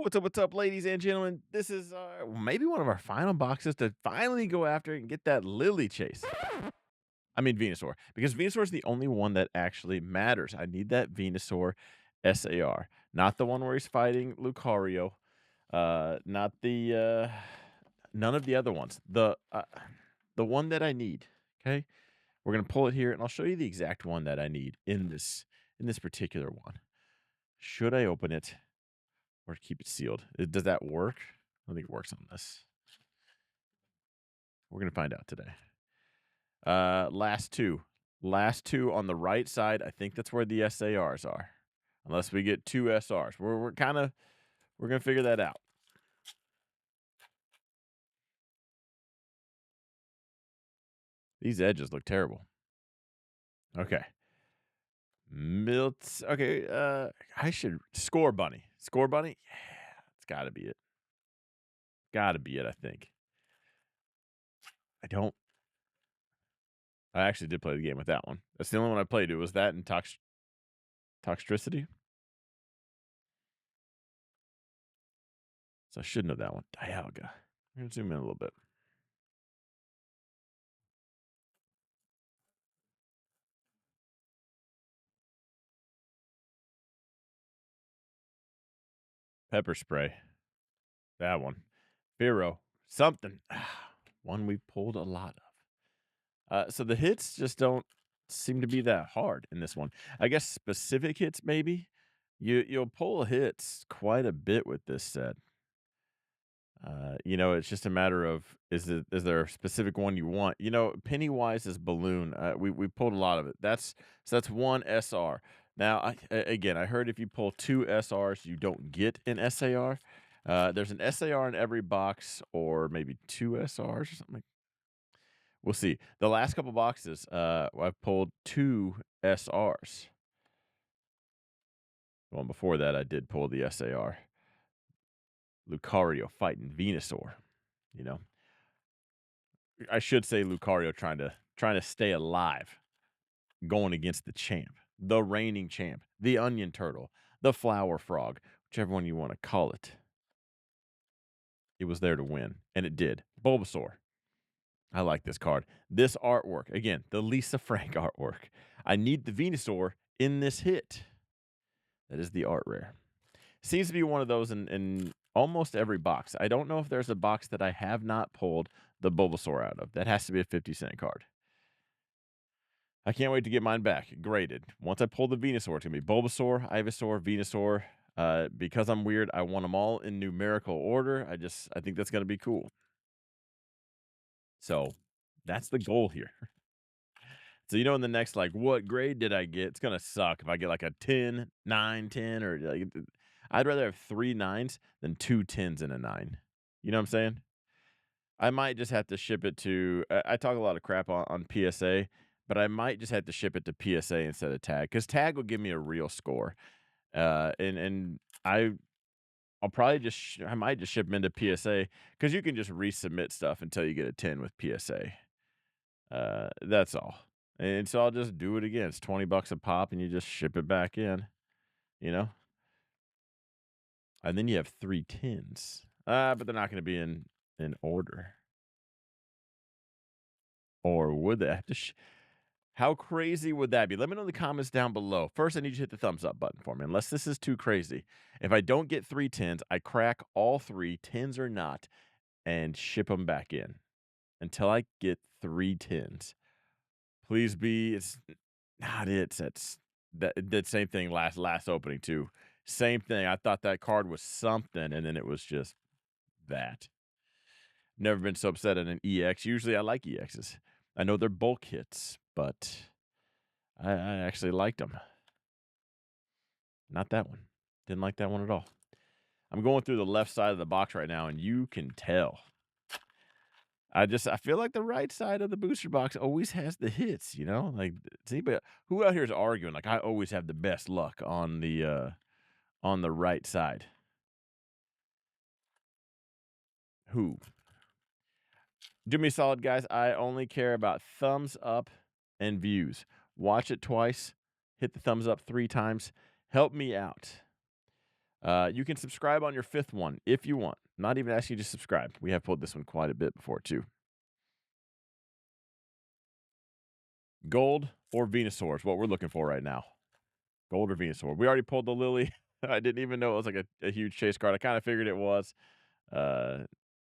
What's up, ladies and gentlemen? This is maybe one of our final boxes to finally go after and get that Lily Chase. I mean Venusaur, because Venusaur is the only one that actually matters. I need that Venusaur SAR, not the one where he's fighting Lucario, not the none of the other ones. The one that I need. Okay, we're gonna pull it here, and I'll show you the exact one that I need in this particular one. Should I open it? Or keep it sealed. Does that work? I don't think it works on this. We're gonna find out today. Last two. Last two on the right side. I think that's where the SARs are. Unless we get two SRs. We're gonna figure that out. These edges look terrible. Okay. Milt. Okay. I should score bunny. Score bunny. Yeah, it's gotta be it. Gotta be it. I think. I don't. I actually did play the game with that one. That's the only one I played. It was that and Toxtricity. So I should know that one. Dialga. I'm going to zoom in a little bit. Pepper spray. That one. Firo. Something. One we pulled a lot of. So the hits just don't seem to be that hard in this one. I guess specific hits, maybe. You'll pull hits quite a bit with this set. It's just a matter of is there a specific one you want? Pennywise's balloon. We pulled a lot of it. That's one SR. Now, again, I heard if you pull two SRs, you don't get an SAR. There's an SAR in every box, or maybe two SRs or something. We'll see. The last couple boxes, I've pulled two SRs. The one before that, I did pull the SAR. Lucario fighting Venusaur. You know, I should say Lucario trying to stay alive, going against the champ, the reigning champ, the onion turtle, the flower frog, whichever one you want to call it. It was there to win, and it did. Bulbasaur. I like this card. This artwork, again, the Lisa Frank artwork. I need the Venusaur in this hit. That is the art rare. Seems to be one of those in almost every box. I don't know if there's a box that I have not pulled the Bulbasaur out of. That has to be a 50-cent card. I can't wait to get mine back graded. Once I pull the Venusaur, it's going to be Bulbasaur, Ivysaur, Venusaur. Because I'm weird, I want them all in numerical order. I think that's going to be cool. So that's the goal here. So, in the next, what grade did I get? It's going to suck if I get like a 10, 9, 10, or I'd rather have 3 9s than 2 10s and a 9. You know what I'm saying? I might just have to ship it to, I talk a lot of crap on PSA, but I might just have to ship it to PSA instead of Tag, because Tag will give me a real score. And I'll probably I might just ship them into PSA, because you can just resubmit stuff until you get a 10 with PSA. That's all. And so I'll just do it again. It's $20 a pop, and you just ship it back in, you know? And then you have 3 10s. But they're not going to be in order. Or would they have to? How crazy would that be? Let me know in the comments down below. First, I need you to hit the thumbs up button for me, unless this is too crazy. If I don't get 3 10s, I crack all 3, 10s or not, and ship them back in until I get 3 10s. Please be. It's not it. That's that same thing last opening too. Same thing. I thought that card was something, and then it was just that. Never been so upset at an EX. Usually I like EXs. I know they're bulk hits, but I actually liked them. Not that one. Didn't like that one at all. I'm going through the left side of the box right now, and you can tell. I feel like the right side of the booster box always has the hits, Like, anybody who out here is arguing like I always have the best luck on the right side? Who? Do me a solid, guys. I only care about thumbs up and views. Watch it twice. Hit the thumbs up 3 times. Help me out. You can subscribe on your 5th one if you want. Not even asking you to subscribe. We have pulled this one quite a bit before too. Gold or Venusaur is what we're looking for right now. Gold or Venusaur. We already pulled the Lily. I didn't even know it was like a huge chase card. I kind of figured it was. Uh,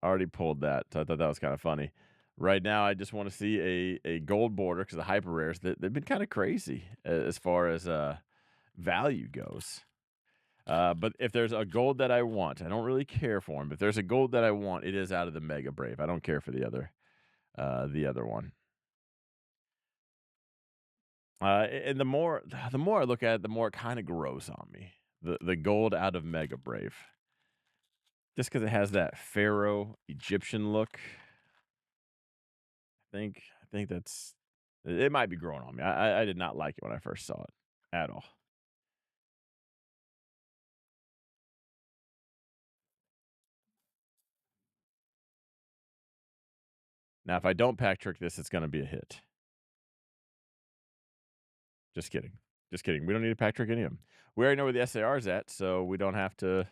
already pulled that. So I thought that was kind of funny. Right now, I just want to see a gold border because the hyper rares they've been kind of crazy as far as value goes. But if there's a gold that I want, I don't really care for them. If there's a gold that I want, it is out of the Mega Brave. I don't care for the other one. And the more I look at it, the more it kind of grows on me. The gold out of Mega Brave, just because it has that Pharaoh Egyptian look. I think that's it. Might be growing on me. I did not like it when I first saw it at all. Now, if I don't pack trick this, it's going to be a hit. Just kidding. Just kidding. We don't need to pack trick any of them. We already know where the SAR is at, so we don't have to.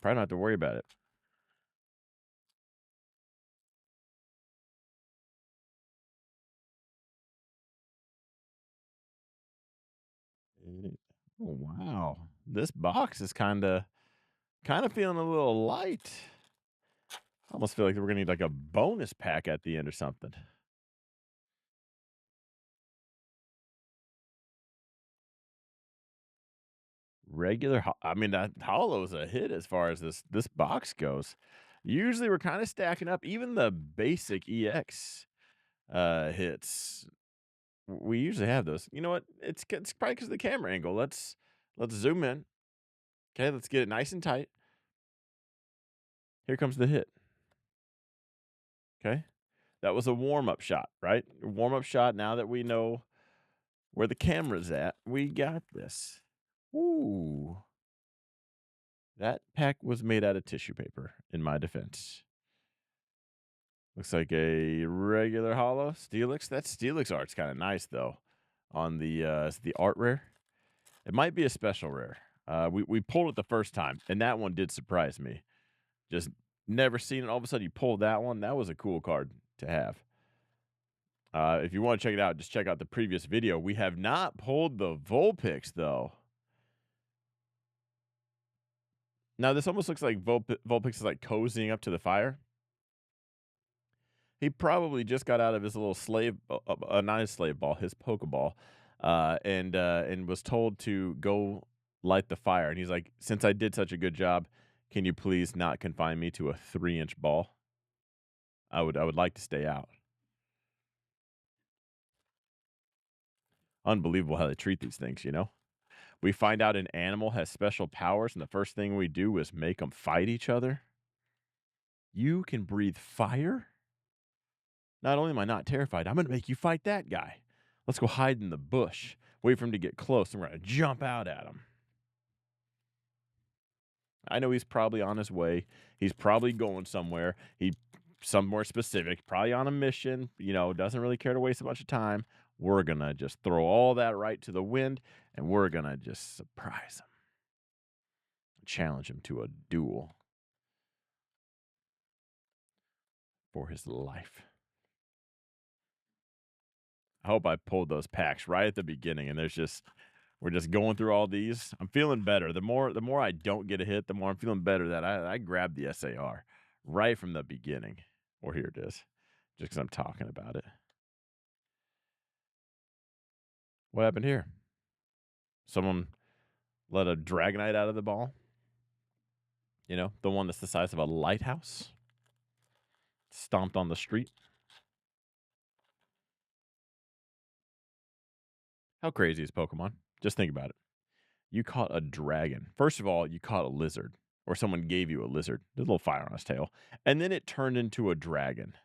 Probably not have to worry about it. Oh wow, this box is kind of feeling a little light. I almost feel like we're gonna need like a bonus pack at the end or something. I mean, that hollow is a hit as far as this box goes. Usually, we're kind of stacking up. Even the basic EX hits, we usually have those. You know what? It's probably because of the camera angle. Let's zoom in. Okay, let's get it nice and tight. Here comes the hit. Okay, that was a warm up shot, right? Warm up shot. Now that we know where the camera's at, we got this. Ooh. That pack was made out of tissue paper, in my defense. Looks like a regular hollow Steelix. That Steelix art's kind of nice though. On the art rare, it might be a special rare. We pulled it the first time, and that one did surprise me. Just never seen it. All of a sudden, you pulled that one. That was a cool card to have. If you want to check it out, just check out the previous video. We have not pulled the Vulpix though. Now this almost looks like Vulpix is like cozying up to the fire. He probably just got out of his little not his slave ball, his Pokeball, and was told to go light the fire. And he's like, "Since I did such a good job, can you please not confine me to a 3-inch ball? I would like to stay out." Unbelievable how they treat these things, you know? We find out an animal has special powers, and the first thing we do is make them fight each other. You can breathe fire? Not only am I not terrified, I'm going to make you fight that guy. Let's go hide in the bush, wait for him to get close, and we're going to jump out at him. I know he's probably on his way. He's probably going somewhere specific, probably on a mission, doesn't really care to waste a bunch of time. We're going to just throw all that right to the wind, and we're going to just surprise him. Challenge him to a duel for his life. I hope I pulled those packs right at the beginning, and we're just going through all these. I'm feeling better. The more I don't get a hit, the more I'm feeling better that I grabbed the SAR right from the beginning. Or here it is, just because I'm talking about it. What happened here? Someone let a Dragonite out of the ball. The one that's the size of a lighthouse. Stomped on the street. How crazy is Pokemon? Just think about it. You caught a dragon. First of all, you caught a lizard, or someone gave you a lizard. There's a little fire on his tail. And then it turned into a dragon.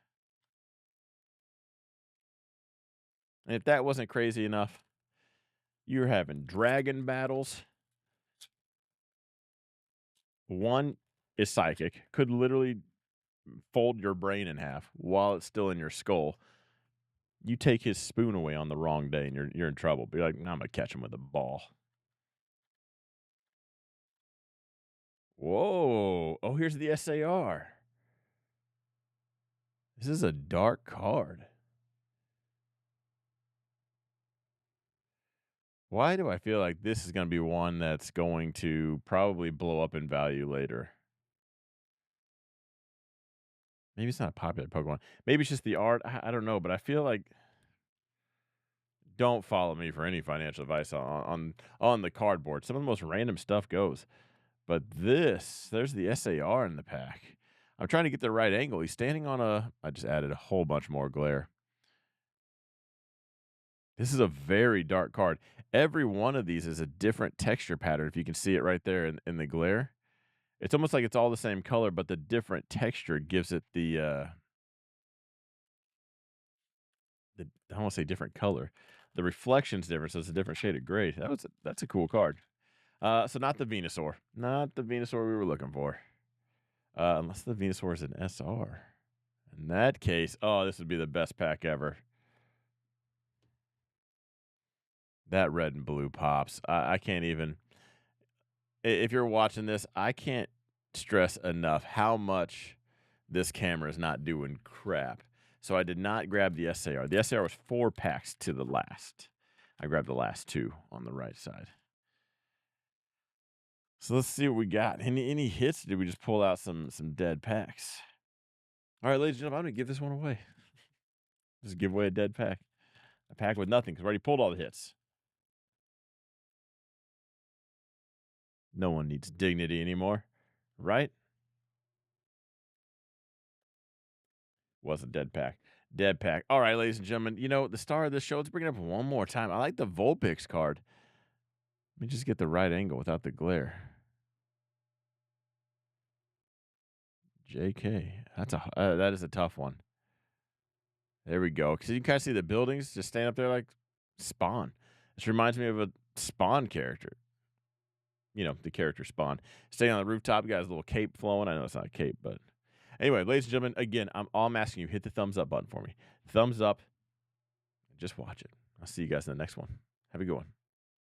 And if that wasn't crazy enough, you're having dragon battles. One is psychic, could literally fold your brain in half while it's still in your skull. You take his spoon away on the wrong day, and you're in trouble. Be like, nah, I'm gonna catch him with a ball. Whoa. Oh, here's the SAR. This is a dark card. Why do I feel like this is going to be one that's going to probably blow up in value later? Maybe it's not a popular Pokemon. Maybe it's just the art. I don't know, but I feel like don't follow me for any financial advice on the cardboard. Some of the most random stuff goes. But this, there's the SAR in the pack. I'm trying to get the right angle. He's standing on a I just added a whole bunch more glare. This is a very dark card. Every one of these is a different texture pattern. If you can see it right there in the glare. It's almost like it's all the same color, but the different texture gives it the I don't wanna say different color. The reflection's different, so it's a different shade of gray. That's a cool card. So not the Venusaur. Not the Venusaur we were looking for. Unless the Venusaur is an SR. In that case, oh, this would be the best pack ever. That red and blue pops. I can't even if you're watching this, I can't stress enough how much this camera is not doing crap. So I did not grab the SAR. The SAR was 4 packs to the last. I grabbed the last 2 on the right side. So let's see what we got. Any hits? Did we just pull out some dead packs? All right, ladies and gentlemen, I'm gonna give this one away. Just give away a dead pack. A pack with nothing because we already pulled all the hits. No one needs dignity anymore, right? Was a dead pack. Dead pack. All right, ladies and gentlemen, you know, the star of this show, let's bring it up one more time. I like the Vulpix card. Let me just get the right angle without the glare. JK. That is a tough one. There we go. Because you can kind of see the buildings just stand up there like Spawn. This reminds me of a Spawn character. You know, the character Spawn. Staying on the rooftop, got his little cape flowing. I know it's not a cape, but anyway, ladies and gentlemen, again, I'm asking you, hit the thumbs up button for me. Thumbs up. Just watch it. I'll see you guys in the next one. Have a good one.